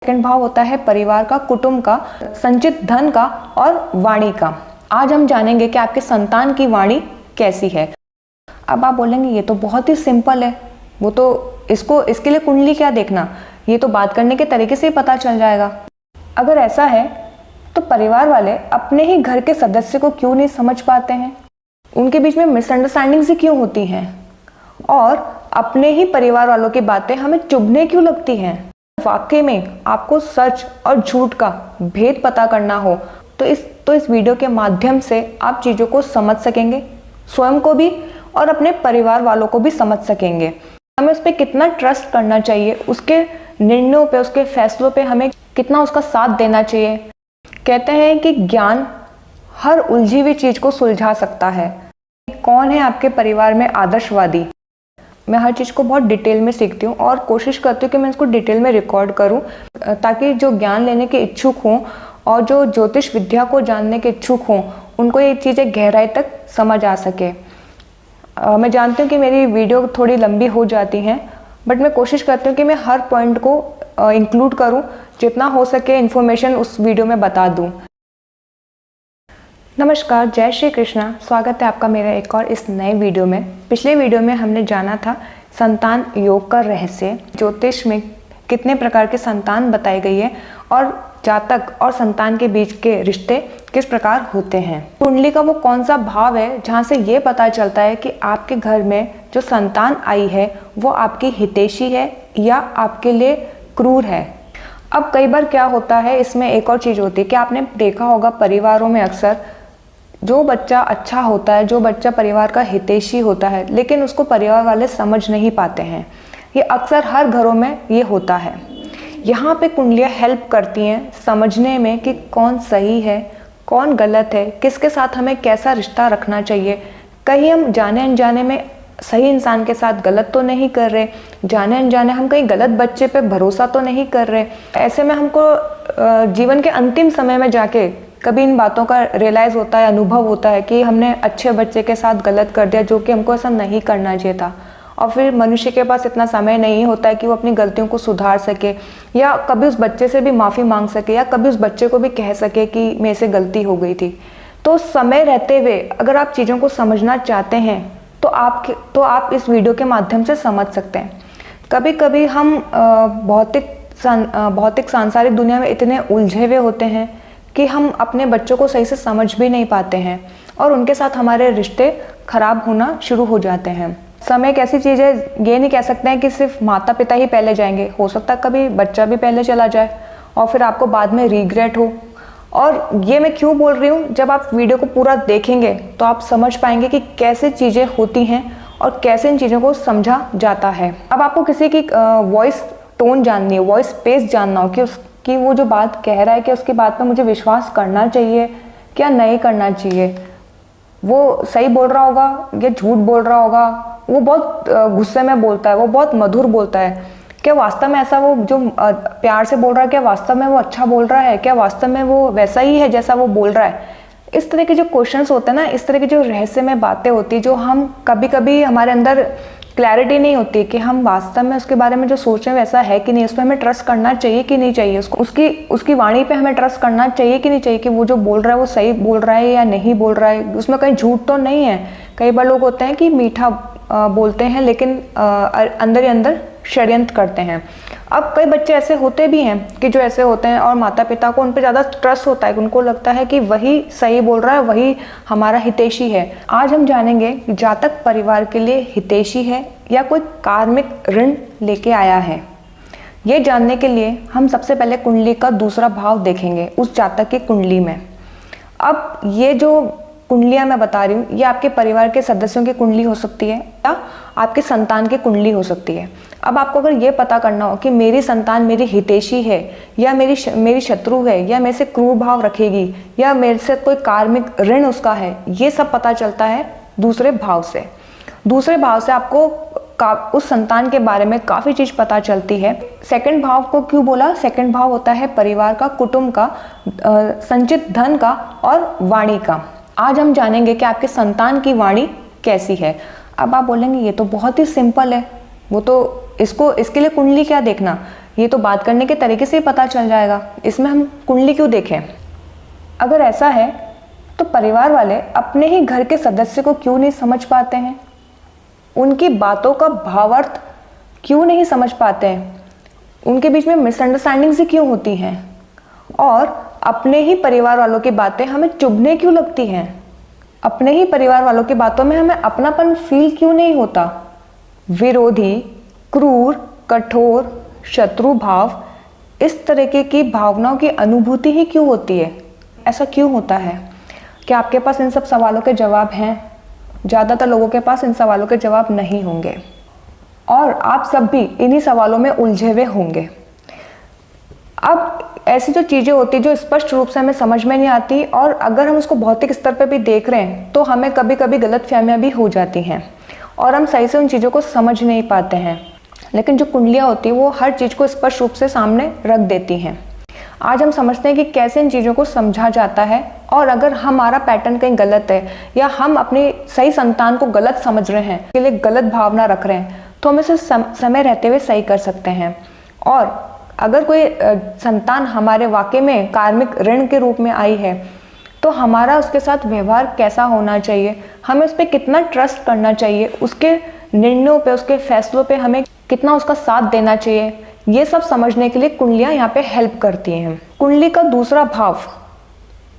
Second भाव होता है परिवार का, कुटुंब का, संचित धन का और वाणी का। आज हम जानेंगे कि आपके संतान की वाणी कैसी है। अब आप बोलेंगे ये तो बहुत ही सिंपल है, वो तो इसके लिए कुंडली क्या देखना, ये तो बात करने के तरीके से ही पता चल जाएगा। अगर ऐसा है तो परिवार वाले अपने ही घर के सदस्य को क्यों नहीं समझ पाते हैं, उनके बीच में मिसअंडरस्टैंडिंग से क्यों होती हैं और अपने ही परिवार वालों की बातें हमें चुभने क्यों लगती हैं। वाकई में आपको सच और झूठ का भेद पता करना हो तो इस वीडियो के माध्यम से आप चीज़ों को समझ सकेंगे, स्वयं को भी और अपने परिवार वालों को भी समझ सकेंगे। हमें उस पर कितना ट्रस्ट करना चाहिए, उसके निर्णयों पे, उसके फैसलों पे हमें कितना उसका साथ देना चाहिए। कहते हैं कि ज्ञान हर उलझी हुई चीज़ को सुलझा सकता है। कौन है आपके परिवार में आदर्शवादी? मैं हर चीज़ को बहुत डिटेल में सीखती हूँ और कोशिश करती हूँ कि मैं इसको डिटेल में रिकॉर्ड करूँ ताकि जो ज्ञान लेने के इच्छुक हों और जो ज्योतिष विद्या को जानने के इच्छुक हों उनको ये चीज़ें गहराई तक समझ आ सके। मैं जानती हूँ कि मेरी वीडियो थोड़ी लंबी हो जाती हैं, बट मैं कोशिश करती हूँ कि मैं हर पॉइंट को इंक्लूड करूँ, जितना हो सके इन्फॉर्मेशन उस वीडियो में बता दूँ। नमस्कार, जय श्री कृष्णा। स्वागत है आपका मेरा एक और इस नए वीडियो में। पिछले वीडियो में हमने जाना था संतान योग का रहस्य, ज्योतिष में कितने प्रकार के संतान बताई गई है और जातक और संतान के बीच के रिश्ते किस प्रकार होते हैं। कुंडली का वो कौन सा भाव है जहाँ से ये पता चलता है कि आपके घर में जो संतान आई है वो आपकी हितैषी है या आपके लिए क्रूर है। अब कई बार क्या होता है, इसमें एक और चीज़ होती है कि आपने देखा होगा परिवारों में अक्सर जो बच्चा अच्छा होता है, जो बच्चा परिवार का हितैषी होता है, लेकिन उसको परिवार वाले समझ नहीं पाते हैं। ये अक्सर हर घरों में ये होता है। यहाँ पे कुंडलियाँ हेल्प करती हैं समझने में कि कौन सही है, कौन गलत है, किसके साथ हमें कैसा रिश्ता रखना चाहिए। कहीं हम जाने अनजाने में सही इंसान के साथ गलत तो नहीं कर रहे, जाने अनजाने हम कहीं गलत बच्चे पे भरोसा तो नहीं कर रहे। ऐसे में हमको जीवन के अंतिम समय में जाके कभी इन बातों का रियलाइज़ होता है, अनुभव होता है कि हमने अच्छे बच्चे के साथ गलत कर दिया, जो कि हमको ऐसा नहीं करना चाहिए था। और फिर मनुष्य के पास इतना समय नहीं होता है कि वो अपनी गलतियों को सुधार सके या कभी उस बच्चे से भी माफ़ी मांग सके या कभी उस बच्चे को भी कह सके कि मेरे से गलती हो गई थी। तो समय रहते हुए अगर आप चीज़ों को समझना चाहते हैं तो आप इस वीडियो के माध्यम से समझ सकते हैं। कभी कभी हम भौतिक सांसारिक दुनिया में इतने उलझे हुए होते हैं कि हम अपने बच्चों को सही से समझ भी नहीं पाते हैं और उनके साथ हमारे रिश्ते खराब होना शुरू हो जाते हैं। समय एक ऐसी चीज़ है, ये नहीं कह सकते हैं कि सिर्फ माता पिता ही पहले जाएंगे, हो सकता है कभी बच्चा भी पहले चला जाए और फिर आपको बाद में रिग्रेट हो। और ये मैं क्यों बोल रही हूँ, जब आप वीडियो को पूरा देखेंगे तो आप समझ पाएंगे कि कैसे चीज़ें होती हैं और कैसे इन चीज़ों को समझा जाता है। अब आपको किसी की वॉइस टोन जाननी है, वॉइस पेस जानना हो कि वो जो बात कह रहा है कि उसकी बात पर मुझे विश्वास करना चाहिए क्या नहीं करना चाहिए, वो सही बोल रहा होगा या झूठ बोल रहा होगा, वो बहुत गुस्से में बोलता है, वो बहुत मधुर बोलता है, क्या वास्तव में ऐसा वो जो प्यार से बोल रहा है क्या वास्तव में वो अच्छा बोल रहा है, क्या वास्तव में वो वैसा ही है जैसा वो बोल रहा है। इस तरह के जो क्वेश्चंस होते हैं ना, इस तरह की जो रहस्यमय बातें होती है, जो हम कभी कभी हमारे अंदर क्लैरिटी नहीं होती कि हम वास्तव में उसके बारे में जो सोच रहे हैं वैसा है कि नहीं, उस पर हमें ट्रस्ट करना चाहिए कि नहीं चाहिए, उसकी वाणी पे हमें ट्रस्ट करना चाहिए कि नहीं चाहिए कि वो जो बोल रहा है वो सही बोल रहा है या नहीं बोल रहा है, उसमें कहीं झूठ तो नहीं है। कई बार लोग होते हैं कि मीठा बोलते हैं लेकिन अंदर ही अंदर षड्यंत्र करते हैं। अब कई बच्चे ऐसे होते भी हैं कि जो ऐसे होते हैं और माता पिता को उन पर ज़्यादा ट्रस्ट होता है, उनको लगता है कि वही सही बोल रहा है, वही हमारा हितैषी है। आज हम जानेंगे कि जातक परिवार के लिए हितैषी है या कोई कार्मिक ऋण लेके आया है। ये जानने के लिए हम सबसे पहले कुंडली का दूसरा भाव देखेंगे उस जातक की कुंडली में। अब ये जो कुंडलियाँ मैं बता रही हूँ ये आपके परिवार के सदस्यों की कुंडली हो सकती है या आपके संतान की कुंडली हो सकती है। अब आपको अगर ये पता करना हो कि मेरी संतान मेरी हितैषी है या मेरी शत्रु है या मेरे से क्रूर भाव रखेगी या मेरे से कोई कार्मिक ऋण उसका है, ये सब पता चलता है दूसरे भाव से। दूसरे भाव से आपको उस संतान के बारे में काफ़ी चीज़ पता चलती है। सेकंड भाव को क्यों बोला? सेकंड भाव होता है परिवार का, कुटुंब का, संचित धन का और वाणी का। आज हम जानेंगे कि आपके संतान की वाणी कैसी है। अब आप बोलेंगे ये तो बहुत ही सिंपल है, वो तो इसके लिए कुंडली क्या देखना, ये तो बात करने के तरीके से ही पता चल जाएगा, इसमें हम कुंडली क्यों देखें। अगर ऐसा है तो परिवार वाले अपने ही घर के सदस्य को क्यों नहीं समझ पाते हैं, उनकी बातों का भावार्थ क्यों नहीं समझ पाते हैं, उनके बीच में मिसअंडरस्टैंडिंग्स ही क्यों होती हैं, और अपने ही परिवार वालों की बातें हमें चुभने क्यों लगती हैं, अपने ही परिवार वालों की बातों में हमें अपनापन फील क्यों नहीं होता। विरोधी, क्रूर, कठोर, शत्रु भाव, इस तरीके की भावनाओं की अनुभूति ही क्यों होती है, ऐसा क्यों होता है। क्या आपके पास इन सब सवालों के जवाब हैं? ज़्यादातर लोगों के पास इन सवालों के जवाब नहीं होंगे और आप सब भी इन्हीं सवालों में उलझे हुए होंगे। अब ऐसी जो चीज़ें होती जो स्पष्ट रूप से हमें समझ में नहीं आती, और अगर हम उसको भौतिक स्तर पर भी देख रहे हैं तो हमें कभी कभी गलतफहमियां भी हो जाती हैं और हम सही से उन चीज़ों को समझ नहीं पाते हैं। लेकिन जो कुंडलियाँ होती हैं वो हर चीज़ को स्पष्ट रूप से सामने रख देती हैं। आज हम समझते हैं कि कैसे इन चीज़ों को समझा जाता है, और अगर हमारा पैटर्न कहीं गलत है या हम अपनी सही संतान को गलत समझ रहे हैं, के लिए गलत भावना रख रहे हैं, तो हम इसे समय रहते हुए सही कर सकते हैं। और अगर कोई संतान हमारे वाकई में कार्मिक ऋण के रूप में आई है तो हमारा उसके साथ व्यवहार कैसा होना चाहिए, हमें उस पर कितना ट्रस्ट करना चाहिए, उसके निर्णयों पे, उसके फैसलों पे हमें कितना उसका साथ देना चाहिए, ये सब समझने के लिए कुंडलियां यहाँ पे हेल्प करती हैं। कुंडली का दूसरा भाव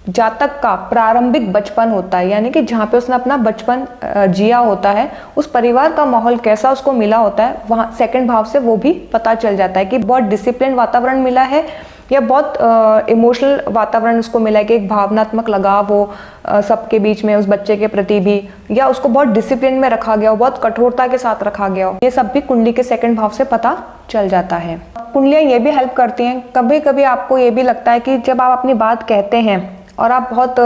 जातक का प्रारंभिक बचपन होता है, यानी कि जहाँ पे उसने अपना बचपन जिया होता है, उस परिवार का माहौल कैसा उसको मिला होता है, वहाँ सेकंड भाव से वो भी पता चल जाता है कि बहुत डिसिप्लिन वातावरण मिला है या बहुत इमोशनल वातावरण उसको मिला है, कि एक भावनात्मक लगाव हो सबके बीच में उस बच्चे के प्रति भी, या उसको बहुत डिसिप्लिन में रखा गया हो, बहुत कठोरता के साथ रखा गया हो। ये सब भी कुंडली के सेकंड भाव से पता चल जाता है। कुंडलियाँ ये भी हेल्प करती हैं, कभी कभी आपको ये भी लगता है कि जब आप अपनी बात कहते हैं और आप बहुत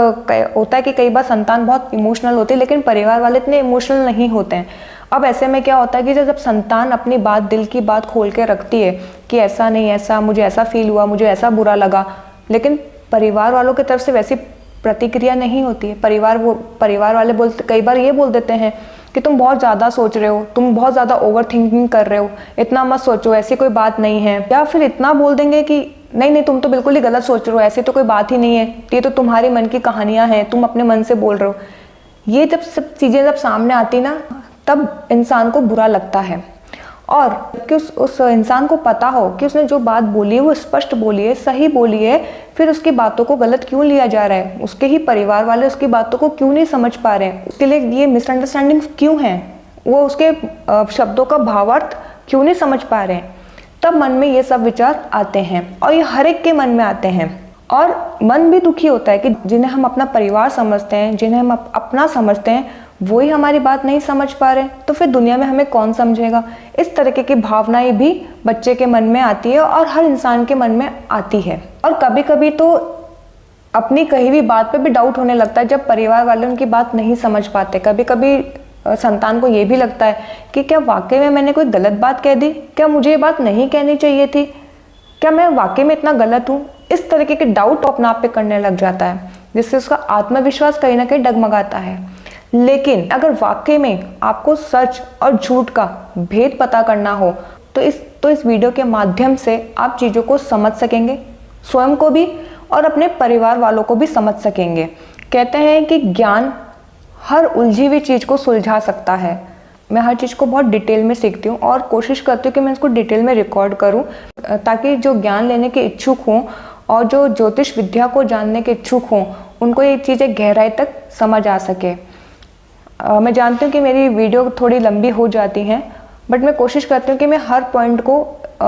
होता है कि कई बार संतान बहुत इमोशनल होती है लेकिन परिवार वाले इतने इमोशनल नहीं होते हैं। अब ऐसे में क्या होता है कि जब संतान अपनी बात, दिल की बात खोल के रखती है कि ऐसा नहीं, ऐसा मुझे ऐसा फील हुआ, मुझे ऐसा बुरा लगा, लेकिन परिवार वालों की तरफ से वैसी प्रतिक्रिया नहीं होती है। परिवार वाले कई बार ये बोल देते हैं कि तुम बहुत ज़्यादा सोच रहे हो, तुम बहुत ज़्यादा ओवर थिंकिंग कर रहे हो, इतना मत सोचो, ऐसी कोई बात नहीं है। या फिर इतना बोल देंगे कि नहीं तुम तो बिल्कुल ही गलत सोच रहे हो, ऐसी तो कोई बात ही नहीं है, ये तो तुम्हारी मन की कहानियां हैं, तुम अपने मन से बोल रहे हो। ये जब सब चीज़ें जब सामने आती ना, तब इंसान को बुरा लगता है। और कि उस इंसान को पता हो कि उसने जो बात बोली है वो स्पष्ट बोली है, सही बोली है, फिर उसकी बातों को गलत क्यों लिया जा रहा है, उसके ही परिवार वाले उसकी बातों को क्यों नहीं समझ पा रहे हैं, उसके लिए ये मिसअंडरस्टैंडिंग क्यों है, वो उसके शब्दों का भावार्थ क्यों नहीं समझ पा रहे हैं, तब मन में ये सब विचार आते हैं। और ये हर एक के मन में आते हैं, और मन भी दुखी होता है कि जिन्हें हम अपना परिवार समझते हैं, जिन्हें हम अपना समझते हैं, वो ही हमारी बात नहीं समझ पा रहे, तो फिर दुनिया में हमें कौन समझेगा। इस तरीके की भावनाएं भी बच्चे के मन में आती है और हर इंसान के मन में आती है। और कभी कभी तो अपनी कही हुई बात पे भी डाउट होने लगता है जब परिवार वाले उनकी बात नहीं समझ पाते। कभी कभी संतान को ये भी लगता है कि क्या वाकई में मैंने कोई गलत बात कह दी, क्या मुझे ये बात नहीं कहनी चाहिए थी, क्या मैं वाकई में इतना गलत हूँ। इस तरीके के डाउट अपने आप पे करने लग जाता है, जिससे उसका आत्मविश्वास कहीं ना कहीं डगमगाता है। लेकिन अगर वाकई में आपको सच और झूठ का भेद पता करना हो तो इस वीडियो के माध्यम से आप चीज़ों को समझ सकेंगे, स्वयं को भी और अपने परिवार वालों को भी समझ सकेंगे। कहते हैं कि ज्ञान हर उलझी हुई चीज़ को सुलझा सकता है। मैं हर चीज़ को बहुत डिटेल में सीखती हूँ और कोशिश करती हूँ कि मैं इसको डिटेल में रिकॉर्ड करूँ, ताकि जो ज्ञान लेने के इच्छुक हों और जो ज्योतिष विद्या को जानने के इच्छुक हों, उनको ये चीज़ें गहराई तक समझ आ सके। मैं जानती हूँ कि मेरी वीडियो थोड़ी लंबी हो जाती हैं, बट मैं कोशिश करती हूँ कि मैं हर पॉइंट को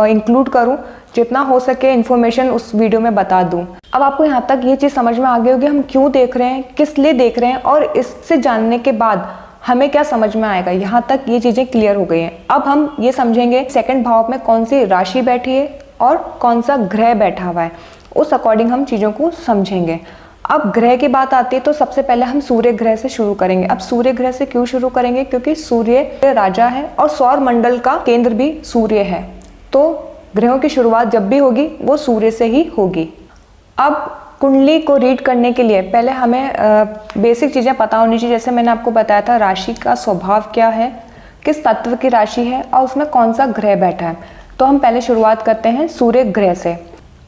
इंक्लूड करूँ, जितना हो सके इन्फॉर्मेशन उस वीडियो में बता दूँ। अब आपको यहाँ तक ये चीज़ समझ में आ गई होगी हम क्यों देख रहे हैं, किस लिए देख रहे हैं, और इससे जानने के बाद हमें क्या समझ में आएगा। यहाँ तक ये चीज़ें क्लियर हो गई हैं। अब हम ये समझेंगे सेकंड भाव में कौन सी राशि बैठी है और कौन सा ग्रह बैठा हुआ है, उस अकॉर्डिंग हम चीज़ों को समझेंगे। अब ग्रह की बात आती है तो सबसे पहले हम सूर्य ग्रह से शुरू करेंगे। अब सूर्य ग्रह से क्यों शुरू करेंगे, क्योंकि सूर्य राजा है और सौर मंडल का केंद्र भी सूर्य है, तो ग्रहों की शुरुआत जब भी होगी वो सूर्य से ही होगी। अब कुंडली को रीड करने के लिए पहले हमें बेसिक चीज़ें पता होनी चाहिए। जैसे मैंने आपको बताया था राशि का स्वभाव क्या है, किस तत्व की राशि है और उसमें कौन सा ग्रह बैठा है। तो हम पहले शुरुआत करते हैं सूर्य ग्रह से।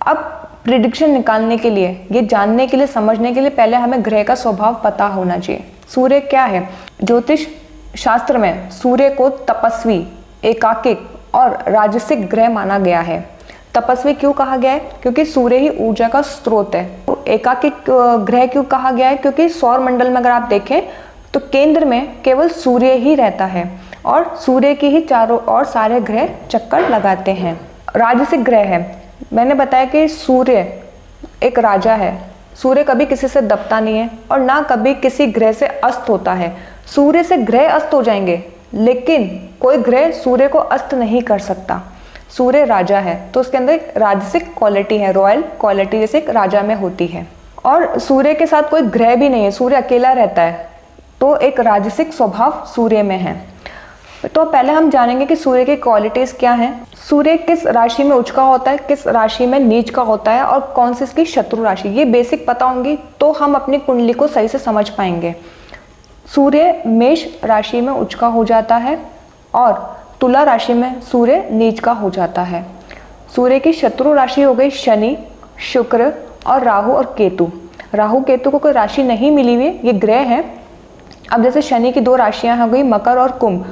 अब प्रिडिक्शन निकालने के लिए, ये जानने के लिए, समझने के लिए पहले हमें ग्रह का स्वभाव पता होना चाहिए। सूर्य क्या है? ज्योतिष शास्त्र में सूर्य को तपस्वी, एकाकिक और राजसिक ग्रह माना गया है। तपस्वी क्यों कहा गया है? क्योंकि सूर्य ही ऊर्जा का स्रोत है। एकाकिक ग्रह क्यों कहा गया है? क्योंकि सौर मंडल में अगर आप देखें तो केंद्र में केवल सूर्य ही रहता है और सूर्य की ही चारों ओर सारे ग्रह चक्कर लगाते हैं। राजसिक ग्रह है, मैंने बताया कि सूर्य एक राजा है। सूर्य कभी किसी से दबता नहीं है और ना कभी किसी ग्रह से अस्त होता है। सूर्य से ग्रह अस्त हो जाएंगे लेकिन कोई ग्रह सूर्य को अस्त नहीं कर सकता। सूर्य राजा है तो उसके अंदर एक राजसिक क्वालिटी है, रॉयल क्वालिटी जैसे एक राजा में होती है। और सूर्य के साथ कोई ग्रह भी नहीं है, सूर्य अकेला रहता है, तो एक राजसिक स्वभाव सूर्य में है। तो पहले हम जानेंगे कि सूर्य की क्वालिटीज क्या हैं। सूर्य किस राशि में उच्च का होता है, किस राशि में नीच का होता है और कौन सी इसकी शत्रु राशि, ये बेसिक पता होंगी तो हम अपनी कुंडली को सही से समझ पाएंगे। सूर्य मेष राशि में उच्च का हो जाता है और तुला राशि में सूर्य नीच का हो जाता है। सूर्य की शत्रु राशि हो गई शनि, शुक्र और राहु और केतु। राहु केतु को कोई राशि नहीं मिली हुई, ये ग्रह है। अब जैसे शनि की 2 राशियां हो गई मकर और कुंभ,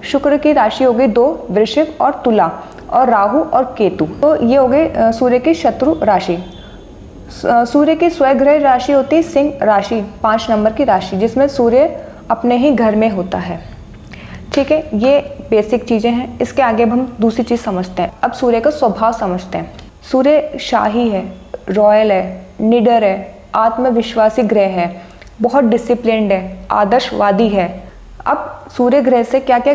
शुक्र की राशि हो गई 2 वृश्चिक और तुला, और राहु और केतु, तो ये हो गई सूर्य की शत्रु राशि। सूर्य की स्वग्रह राशि होती है सिंह राशि, 5 नंबर की राशि, जिसमें सूर्य अपने ही घर में होता है। ठीक है, ये बेसिक चीज़ें हैं। इसके आगे अब हम दूसरी चीज़ समझते हैं। अब सूर्य का स्वभाव समझते हैं। सूर्य शाही है, रॉयल है, निडर है, आत्मविश्वासी ग्रह है, बहुत डिसिप्लिन्ड है, आदर्शवादी है। अब सूर्य ग्रह से क्या क्या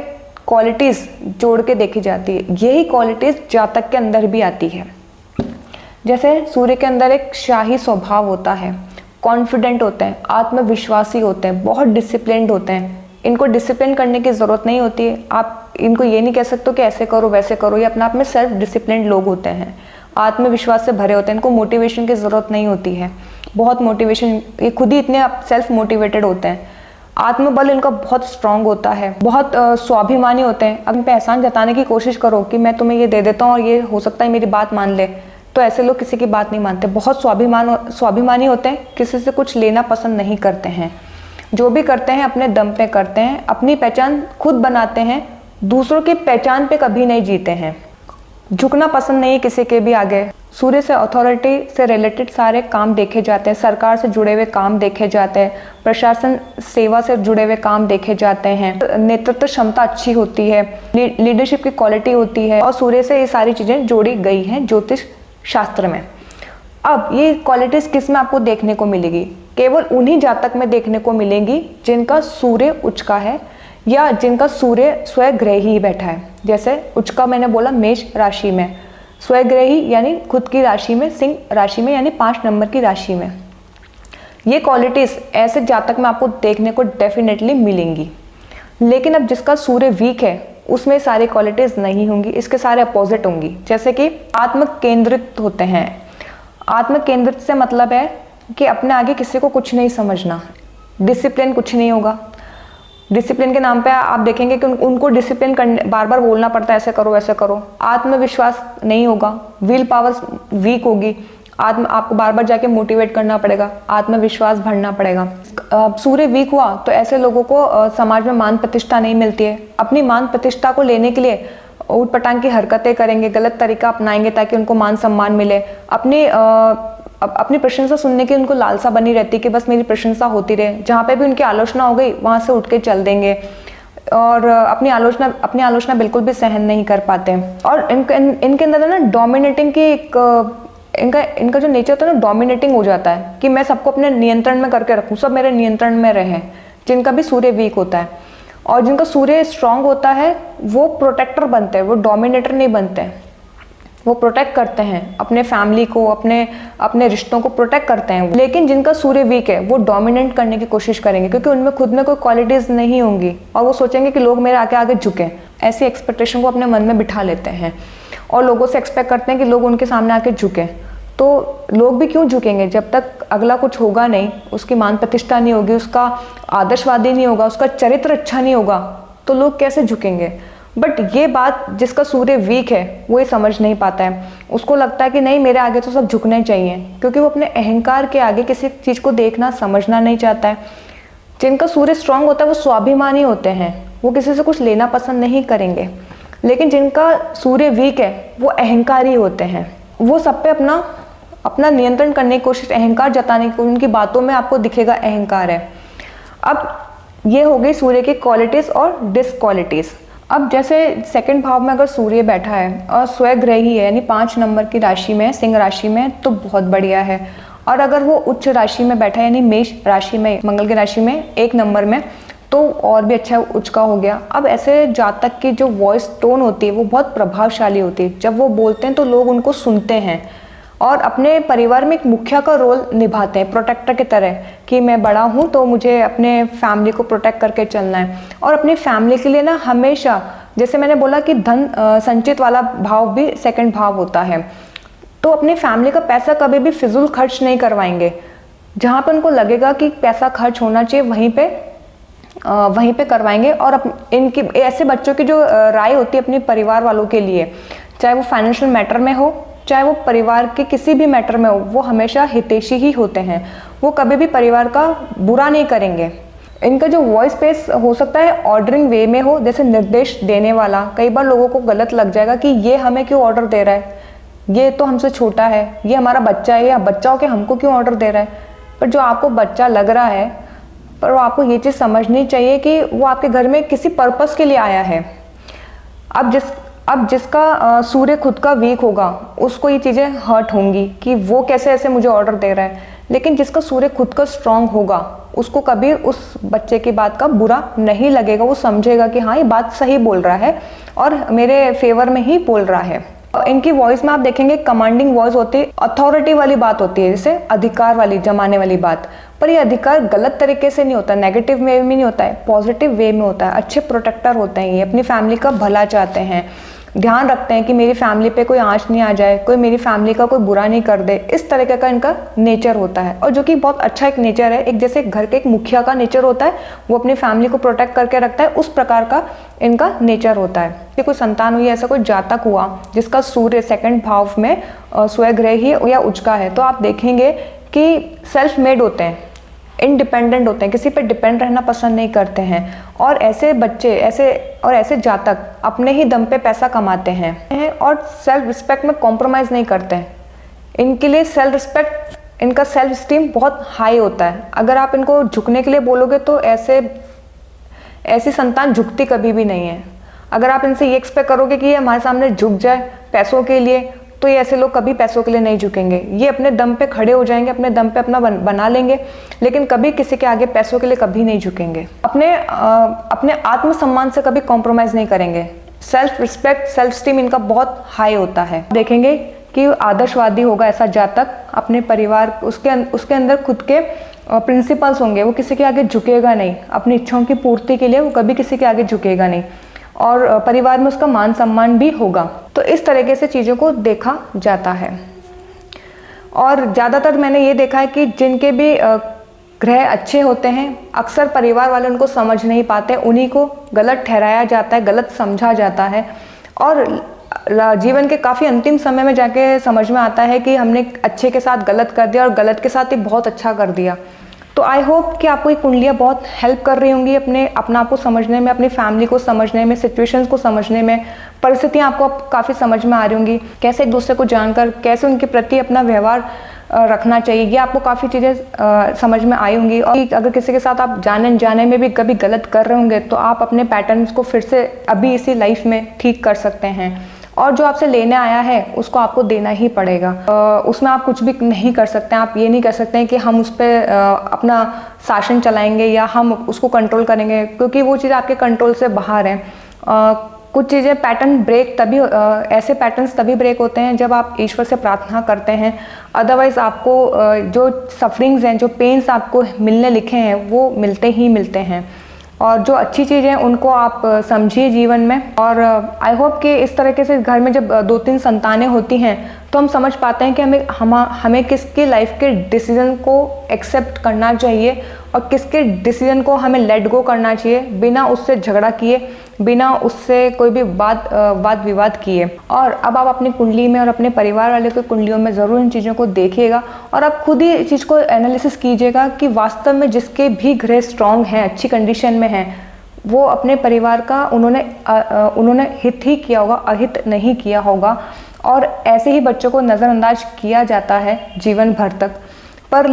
क्वालिटीज़ जोड़ के देखी जाती है, यही क्वालिटीज़ जातक के अंदर भी आती है। जैसे सूर्य के अंदर एक शाही स्वभाव होता है, कॉन्फिडेंट होते हैं, आत्मविश्वासी होते हैं, बहुत डिसिप्लिन्ड होते हैं। इनको डिसिप्लिन करने की ज़रूरत नहीं होती है। आप इनको ये नहीं कह सकते कि ऐसे करो वैसे करो, ये अपने आप में सेल्फ डिसिप्लिन्ड लोग होते हैं, आत्मविश्वास से भरे होते हैं। इनको मोटिवेशन की ज़रूरत नहीं होती है, बहुत मोटिवेशन, ये खुद ही इतने सेल्फ मोटिवेटेड होते हैं। आत्मबल इनका बहुत स्ट्रांग होता है, बहुत स्वाभिमानी होते हैं। अब इन पे एहसान जताने की कोशिश करो कि मैं तुम्हें ये दे देता हूँ और ये हो सकता है मेरी बात मान ले, तो ऐसे लोग किसी की बात नहीं मानते। बहुत स्वाभिमानी होते हैं, किसी से कुछ लेना पसंद नहीं करते हैं। जो भी करते हैं अपने दम पे करते हैं, अपनी पहचान खुद बनाते हैं, दूसरों की पहचान पे कभी नहीं जीते हैं। झुकना पसंद नहीं किसी के भी आगे। सूर्य से अथॉरिटी से रिलेटेड सारे काम देखे जाते हैं, सरकार से जुड़े हुए काम देखे जाते हैं, प्रशासन सेवा से जुड़े हुए काम देखे जाते हैं, नेतृत्व क्षमता अच्छी होती है, लीडरशिप की क्वालिटी होती है, और सूर्य से ये सारी चीज़ें जोड़ी गई हैं ज्योतिष शास्त्र में। अब ये क्वालिटीज़ किस में आपको देखने को मिलेगी? केवल उन्हीं जातक में देखने को मिलेंगी जिनका सूर्य उच्च का है या जिनका सूर्य स्वग्रह ही बैठा है। जैसे उच्च का मैंने बोला मेष राशि में, स्वग्रही यानी खुद की राशि में, सिंह राशि में यानी 5 नंबर की राशि में। ये क्वालिटीज़ ऐसे जातक में आपको देखने को डेफिनेटली मिलेंगी। लेकिन अब जिसका सूर्य वीक है उसमें सारी क्वालिटीज़ नहीं होंगी, इसके सारे अपोजिट होंगी। जैसे कि आत्म केंद्रित होते हैं। आत्म केंद्रित से मतलब है कि अपने आगे किसी को कुछ नहीं समझना, डिसिप्लिन कुछ नहीं होगा। डिसिप्लिन के नाम पे आप देखेंगे कि उनको डिसिप्लिन करने बार बार बोलना पड़ता है, ऐसे करो वैसे करो। आत्मविश्वास नहीं होगा, विल पावर वीक होगी, आपको बार बार जाके मोटिवेट करना पड़ेगा, आत्मविश्वास भरना पड़ेगा। सूर्य वीक हुआ तो ऐसे लोगों को समाज में मान प्रतिष्ठा नहीं मिलती है। अपनी मान प्रतिष्ठा को लेने के लिए ऊट पटांग की हरकतें करेंगे, गलत तरीका अपनाएंगे ताकि उनको मान सम्मान मिले। अपनी प्रशंसा सुनने की उनको लालसा बनी रहती है कि बस मेरी प्रशंसा होती रहे। जहाँ पे भी उनकी आलोचना हो गई वहाँ से उठ के चल देंगे और अपनी आलोचना बिल्कुल भी सहन नहीं कर पाते। और इनके अंदर ना डोमिनेटिंग की इनका जो नेचर होता है ना, डोमिनेटिंग हो जाता है कि मैं सबको अपने नियंत्रण में करके रखूँ, सब मेरे नियंत्रण में रहे। जिनका भी सूर्य वीक होता है और जिनका सूर्य स्ट्रांग होता है वो प्रोटेक्टर बनते हैं, वो डोमिनेटर नहीं बनते हैं। वो प्रोटेक्ट करते हैं अपने फैमिली को, अपने रिश्तों को प्रोटेक्ट करते हैं। लेकिन जिनका सूर्य वीक है वो डोमिनेट करने की कोशिश करेंगे क्योंकि उनमें खुद में कोई क्वालिटीज़ नहीं होंगी और वो सोचेंगे कि लोग मेरे आगे आगे झुकें। ऐसी एक्सपेक्टेशन को अपने मन में बिठा लेते हैं और लोगों से एक्सपेक्ट करते हैं कि लोग उनके सामने आके झुकें। तो लोग भी क्यों झुकेंगे जब तक अगला कुछ होगा नहीं, उसकी मान प्रतिष्ठा नहीं होगी, उसका आदर्शवादी नहीं होगा, उसका चरित्र अच्छा नहीं होगा, तो लोग कैसे झुकेंगे। बट ये बात जिसका सूर्य वीक है वो ये समझ नहीं पाता है। उसको लगता है कि नहीं, मेरे आगे तो सब झुकने चाहिए, क्योंकि वो अपने अहंकार के आगे किसी चीज़ को देखना समझना नहीं चाहता है। जिनका सूर्य स्ट्रांग होता है वो स्वाभिमानी होते हैं, वो किसी से कुछ लेना पसंद नहीं करेंगे। लेकिन जिनका सूर्य वीक है वो अहंकारी होते हैं, वो सब पे अपना नियंत्रण करने की कोशिश, अहंकार जताने की, उनकी बातों में आपको दिखेगा अहंकार है। अब ये हो गई सूर्य की क्वालिटीज़ और डिसक्वालिटीज़। अब जैसे सेकंड भाव में अगर सूर्य बैठा है और स्वग्रह ही है, यानी 5 नंबर की राशि में, सिंह राशि में, तो बहुत बढ़िया है। और अगर वो उच्च राशि में बैठा है, यानी मेष राशि में, मंगल की राशि में 1 नंबर में, तो और भी अच्छा उच्च का हो गया। अब ऐसे जातक की जो वॉइस टोन होती है वो बहुत प्रभावशाली होती है। जब वो बोलते हैं तो लोग उनको सुनते हैं और अपने परिवार में एक मुखिया का रोल निभाते हैं, प्रोटेक्टर की तरह, कि मैं बड़ा हूँ तो मुझे अपने फैमिली को प्रोटेक्ट करके चलना है। और अपनी फैमिली के लिए ना हमेशा, जैसे मैंने बोला कि धन संचित वाला भाव भी सेकंड भाव होता है, तो अपनी फैमिली का पैसा कभी भी फिजूल खर्च नहीं करवाएंगे। जहाँ पे उनको लगेगा कि पैसा खर्च होना चाहिए वहीं पे करवाएंगे। और इनकी ऐसे बच्चों की जो राय होती है अपने परिवार वालों के लिए, चाहे वो फाइनेंशियल मैटर में हो, चाहे वो परिवार के किसी भी मैटर में हो, वो हमेशा हितैषी ही होते हैं। वो कभी भी परिवार का बुरा नहीं करेंगे। इनका जो वॉइस पेस हो सकता है ऑर्डरिंग वे में हो, जैसे निर्देश देने वाला। कई बार लोगों को गलत लग जाएगा कि ये हमें क्यों ऑर्डर दे रहा है, ये तो हमसे छोटा है, ये हमारा बच्चा है, या बच्चा हो के हमको क्यों ऑर्डर दे रहा है। पर जो आपको बच्चा लग रहा है, पर वो आपको ये चीज़ समझनी चाहिए कि वो आपके घर में किसी पर्पस के लिए आया है। अब जिसका सूर्य खुद का वीक होगा उसको ये चीज़ें हर्ट होंगी कि वो कैसे ऐसे मुझे ऑर्डर दे रहा है। लेकिन जिसका सूर्य खुद का स्ट्रांग होगा उसको कभी उस बच्चे की बात का बुरा नहीं लगेगा। वो समझेगा कि हाँ, ये बात सही बोल रहा है और मेरे फेवर में ही बोल रहा है। इनकी वॉइस में आप देखेंगे कमांडिंग वॉइस होती है, अथॉरिटी वाली बात होती है, जैसे अधिकार वाली, जमाने वाली बात। पर ये अधिकार गलत तरीके से नहीं होता, नेगेटिव वे में नहीं होता है, पॉजिटिव वे में होता है। अच्छे प्रोटेक्टर होते हैं, ये अपनी फैमिली का भला चाहते हैं, ध्यान रखते हैं कि मेरी फैमिली पे कोई आंच नहीं आ जाए, कोई मेरी फैमिली का कोई बुरा नहीं कर दे। इस तरीके का इनका नेचर होता है, और जो कि बहुत अच्छा एक नेचर है। एक जैसे घर के एक मुखिया का नेचर होता है, वो अपनी फैमिली को प्रोटेक्ट करके रखता है, उस प्रकार का इनका नेचर होता है। कि कोई संतान हुई, ऐसा कोई जातक हुआ जिसका सूर्य सेकंड भाव में स्वग्रह ही या उच्च का है, तो आप देखेंगे कि सेल्फ मेड होते हैं, इंडिपेंडेंट होते हैं, किसी पे डिपेंड रहना पसंद नहीं करते हैं। और ऐसे बच्चे, ऐसे जातक अपने ही दम पे पैसा कमाते हैं और सेल्फ रिस्पेक्ट में कॉम्प्रोमाइज़ नहीं करते हैं। इनके लिए सेल्फ रिस्पेक्ट, इनका सेल्फ स्टीम बहुत हाई होता है। अगर आप इनको झुकने के लिए बोलोगे तो ऐसी संतान झुकती कभी भी नहीं है। अगर आप इनसे ये एक्सपेक्ट करोगे कि ये हमारे सामने झुक जाए पैसों के लिए, तो ये ऐसे लोग कभी पैसों के लिए नहीं झुकेंगे। ये अपने दम पे खड़े हो जाएंगे, अपने दम पे अपना बना लेंगे, लेकिन कभी किसी के आगे पैसों के लिए कभी नहीं झुकेंगे। अपने आत्मसम्मान से कभी कॉम्प्रोमाइज़ नहीं करेंगे। सेल्फ रिस्पेक्ट, सेल्फ स्टीम इनका बहुत हाई होता है। देखेंगे कि आदर्शवादी होगा ऐसा जातक, अपने परिवार, उसके अंदर खुद के प्रिंसिपल्स होंगे, वो किसी के आगे झुकेगा नहीं। अपनी इच्छाओं की पूर्ति के लिए वो कभी किसी के आगे झुकेगा नहीं, और परिवार में उसका मान सम्मान भी होगा। तो इस तरीके से चीज़ों को देखा जाता है। और ज़्यादातर मैंने ये देखा है कि जिनके भी ग्रह अच्छे होते हैं, अक्सर परिवार वाले उनको समझ नहीं पाते, उन्हीं को गलत ठहराया जाता है, गलत समझा जाता है, और जीवन के काफ़ी अंतिम समय में जाके समझ में आता है कि हमने अच्छे के साथ गलत कर दिया और गलत के साथ ही बहुत अच्छा कर दिया। तो आई होप कि आपको ये कुंडलियाँ बहुत हेल्प कर रही होंगी अपना आप को समझने में, अपनी फैमिली को समझने में, सिचुएशंस को समझने में, परिस्थितियाँ आपको काफ़ी समझ में आ रही होंगी, कैसे एक दूसरे को जानकर कैसे उनके प्रति अपना व्यवहार रखना चाहिए, ये आपको काफ़ी चीज़ें समझ में आई होंगी। और अगर किसी के साथ आप जाने में भी कभी गलत कर रहे होंगे तो आप अपने पैटर्न्स को फिर से अभी इसी लाइफ में ठीक कर सकते हैं, और जो आपसे लेने आया है उसको आपको देना ही पड़ेगा। उसमें आप कुछ भी नहीं कर सकते हैं। आप ये नहीं कर सकते हैं कि हम उस पर अपना शासन चलाएंगे या हम उसको कंट्रोल करेंगे, क्योंकि वो चीज़ आपके कंट्रोल से बाहर है। कुछ चीज़ें पैटर्न ब्रेक तभी ऐसे पैटर्न्स तभी ब्रेक होते हैं जब आप ईश्वर से प्रार्थना करते हैं। अदरवाइज़ आपको जो सफरिंग्स हैं, जो पेन्स आपको मिलने लिखे हैं, वो मिलते ही मिलते हैं। और जो अच्छी चीज़ें हैं उनको आप समझिए जीवन में। और आई होप कि इस तरीके से घर में जब 2-3 संतानें होती हैं तो हम समझ पाते हैं कि हमें किसके लाइफ के डिसीजन को एक्सेप्ट करना चाहिए और किसके डिसीजन को हमें लेट गो करना चाहिए बिना उससे झगड़ा किए, बिना उससे कोई भी वाद विवाद किए। और अब आप अपनी कुंडली में और अपने परिवार वाले की कुंडलियों में ज़रूर इन चीज़ों को देखिएगा और आप खुद ही इस चीज़ को एनालिसिस कीजिएगा कि वास्तव में जिसके भी ग्रह स्ट्रॉन्ग हैं, अच्छी कंडीशन में हैं, वो अपने परिवार का उन्होंने हित ही किया होगा, अहित नहीं किया होगा। और ऐसे ही बच्चों को नज़रअंदाज किया जाता है जीवन भर तक। पर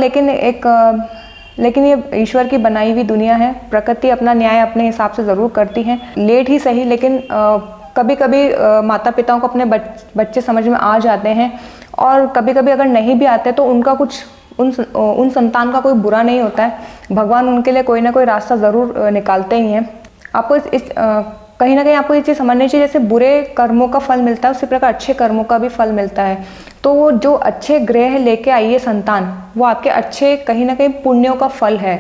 लेकिन ये ईश्वर की बनाई हुई दुनिया है, प्रकृति अपना न्याय अपने हिसाब से ज़रूर करती है, लेट ही सही, लेकिन कभी कभी माता पिताओं को अपने बच्चे समझ में आ जाते हैं। और कभी कभी अगर नहीं भी आते तो उनका कुछ उन संतान का कोई बुरा नहीं होता है, भगवान उनके लिए कोई ना कोई रास्ता ज़रूर निकालते ही हैं। आपको कहीं ना कहीं आपको ये चीज़ समझनी चाहिए, जैसे बुरे कर्मों का फल मिलता है उसी प्रकार अच्छे कर्मों का भी फल मिलता है। तो वो जो अच्छे ग्रह लेके आई है संतान, वो आपके अच्छे कहीं ना कहीं पुण्यों का फल है।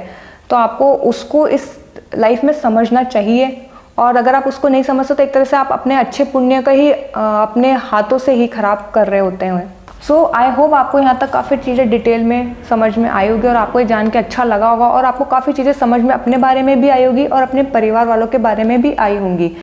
तो आपको उसको इस लाइफ में समझना चाहिए। और अगर आप उसको नहीं समझते तो एक तरह से आप अपने अच्छे पुण्य का ही अपने हाथों से ही खराब कर रहे होते हैं। सो आई होप आपको यहाँ तक काफ़ी चीज़ें डिटेल में समझ में आई होगी और आपको ये जान के अच्छा लगा होगा और आपको काफ़ी चीज़ें समझ में अपने बारे में भी आई होगी और अपने परिवार वालों के बारे में भी आई होंगी।